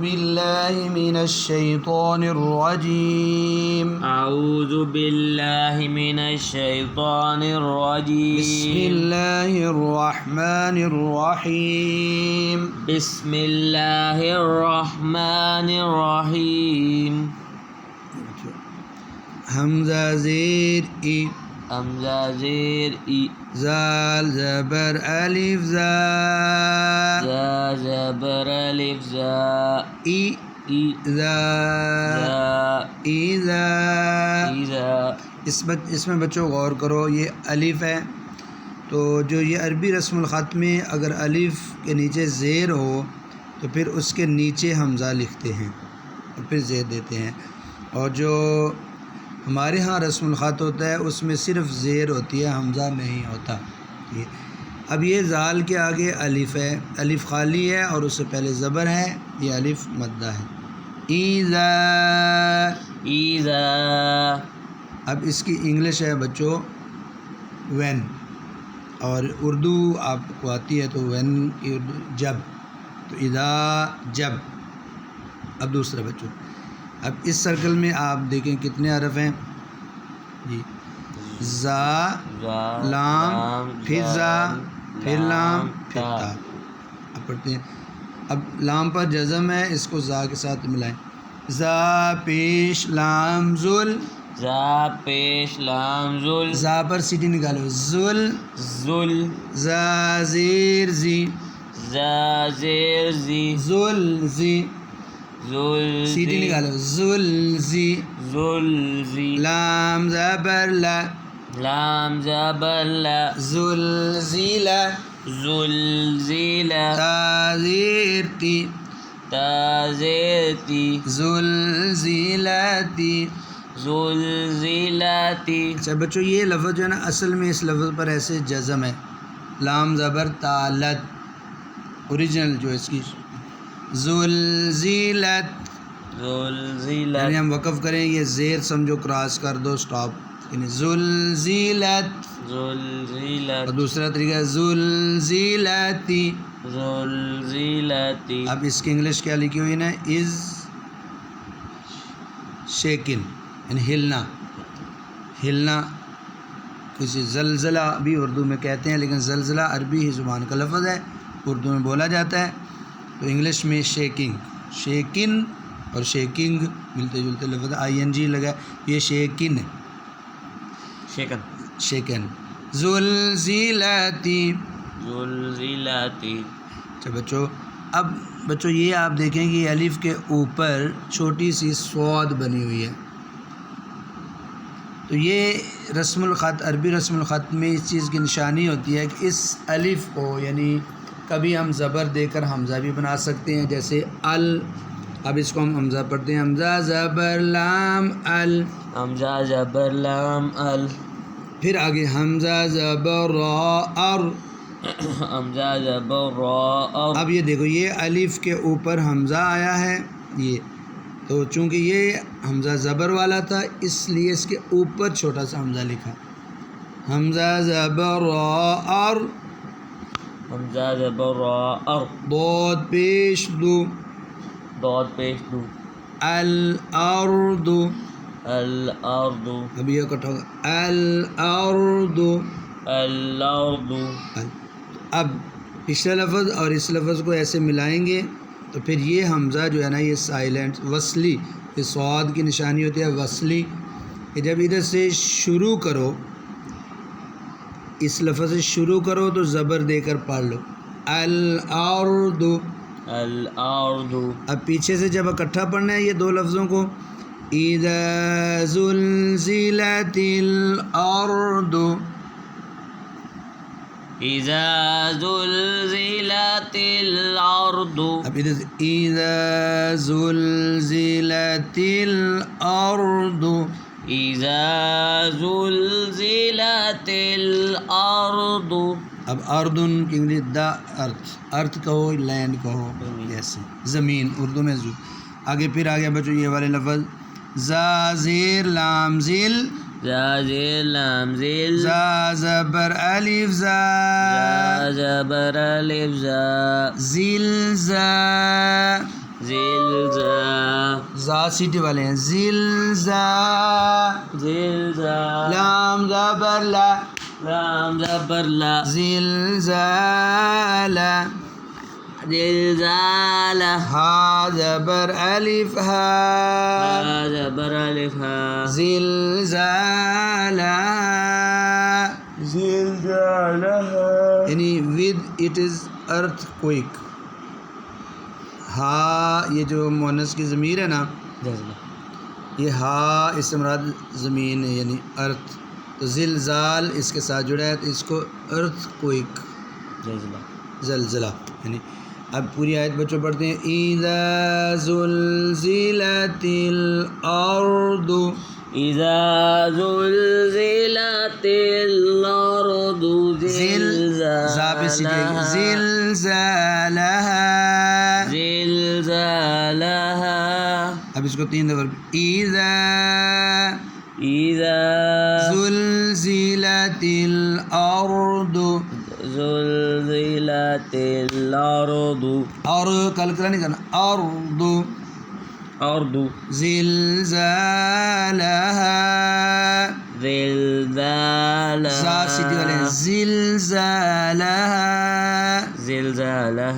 باللہ من الشیطان الرجیم اعوذ باللہ من الشیطان الرجیم بسم اللہ الرحمن الرحیم بسم اللہ الرحمن الرحیم حمزہ زیر ای حمزہ زیر ای زال زبر الف زا زا زبر الف زا ای ای زا زا ایزا ایزا اس میں بچوں غور کرو، یہ الف ہے تو جو یہ عربی رسم الخط میں اگر الف کے نیچے زیر ہو تو پھر اس کے نیچے حمزہ لکھتے ہیں اور پھر زیر دیتے ہیں، اور جو ہمارے ہاں رسم الخط ہوتا ہے اس میں صرف زیر ہوتی ہے، حمزہ نہیں ہوتا۔ اب یہ زال کے آگے الف ہے، الف خالی ہے اور اس سے پہلے زبر ہے، یہ الف مدہ ہے۔ ایزا ایزا اب اس کی انگلش ہے بچوں وین، اور اردو آپ کو آتی ہے تو وین کی اردو جب، تو اذا جب۔ اب دوسرا بچوں، اب اس سرکل میں آپ دیکھیں کتنے حرف ہیں جی، زا لام پھر زا پھر لام پھر تا۔ اب پڑھتے ہیں، اب لام پر جزم ہے، اس کو زا کے ساتھ ملائیں، زا پیش لام ذل، زا پیش لام ذل، زا پر سیٹی نکالو ذل، ذل زا زیر زی، زا زیر زی، ذل زی، ذل سیٹی زی، نکالو ذل زی، ذل زی، لام زبر لا، لام زبر لا، ذل زیلا، ذل زیلا، تا زیر تی، تا زیر تی، ذل زیلاتی۔ ذل زیلاتی۔ اچھا بچوں، یہ لفظ جو ہے نا اصل میں اس لفظ پر ایسے جزم ہے، لام زبر تالت، اوریجنل جو اس کی زلزلت، ذل زیلت، یعنی ہم وقف کریں یہ زیر سمجھو کراس کر دو سٹاپ، یعنی زلزلت۔ ذل زیلت، اور دوسرا طریقہ زلزلتی۔ ذل زیلاتی۔ اب اس کی انگلش کیا لکھی ہوئی نا، از شیکن، یعنی ہلنا، ہلنا، کسی زلزلہ بھی اردو میں کہتے ہیں، لیکن زلزلہ عربی ہی زبان کا لفظ ہے، اردو میں بولا جاتا ہے، تو انگلش میں شیکنگ، شیکن اور شیکنگ ملتے جلتے لفظ، آئی این جی لگا، یہ شیکن ہے، شیکن، شیکن۔ زلزلتی۔ ذل زیلاتی۔ اچھا بچوں، اب بچوں یہ آپ دیکھیں کہ یہ الف کے اوپر چھوٹی سی صاد بنی ہوئی ہے، تو یہ رسم الخط، عربی رسم الخط میں اس چیز کی نشانی ہوتی ہے کہ اس الف کو، یعنی کبھی ہم زبر دے کر حمزہ بھی بنا سکتے ہیں، جیسے ال، اب اس کو ہم حمزہ پڑھتے ہیں، حمزہ زبر لام ال، حمزہ زبر لام ال، پھر آگے حمزہ زبر را ار۔ حمزہ زبر را ار۔ اب یہ دیکھو، یہ الف کے اوپر حمزہ آیا ہے، یہ تو چونکہ یہ حمزہ زبر والا تھا اس لیے اس کے اوپر چھوٹا سا حمزہ لکھا، حمزہ زبر را ار، حمزہ زبر را ار، ضاد پیش دو، ضاد پیش دو، الارض، الارض، اب یہ اکٹھا ہوگا الارض۔ الارض۔ اب پچھلا لفظ اور اس لفظ کو ایسے ملائیں گے تو پھر یہ حمزہ جو ہے نا یہ سائلنٹ وصلی، یہ صاد کی نشانی ہوتی ہے وصلی، کہ جب ادھر سے شروع کرو، اس لفظ سے شروع کرو تو زبر دے کر پڑھ لو الارض، الارض۔ اب پیچھے سے جب اکٹھا پڑھنا ہے یہ دو لفظوں کو، اذا زلزلت الارض، اذا زلزلت الارض، اب ادھر سے اذا زلزلت الارض، اذا زلزلت الارض۔ اب اردن کی انگلش دا ارتھ کہو، لینڈ کہو، ایسے زمین اردو میں آگے پھر آگے بچو یہ والے لفظ، زا زیر لام ذل، زا زیر لام ذل، زا زبر الف زا، زا زبر الف زا، ذل زا، زلزال زا سیٹی والے ہیں زلزا زلزال لام زبر لا لام زبر لا زلزال زلزال ہا زبر الف ہا ہا زبر الف ہا زلزال زلزالها یعنی with it is earthquake. ہا یہ جو مؤنث کی ضمیر ہے نا یہ ہا اس سے مراد زمین ہے یعنی ارتھ. تو زلزال اس کے ساتھ جڑا ہے تو اس کو ارتھ کوئک زلزلہ یعنی. اب پوری آیت بچوں پڑھتے ہیں اذا زلزلت الارض اذا زلزلت الارض زلزالها زلزالها زلزالها. اب اس کو 3 دفعہ اذا اذا زلزلت الارض زلزلت الارض اور کلکلا نہیں کرنا ارض ارض زلزالها زلزالها زا سیٹی والے ہیں زلزالها زلزالها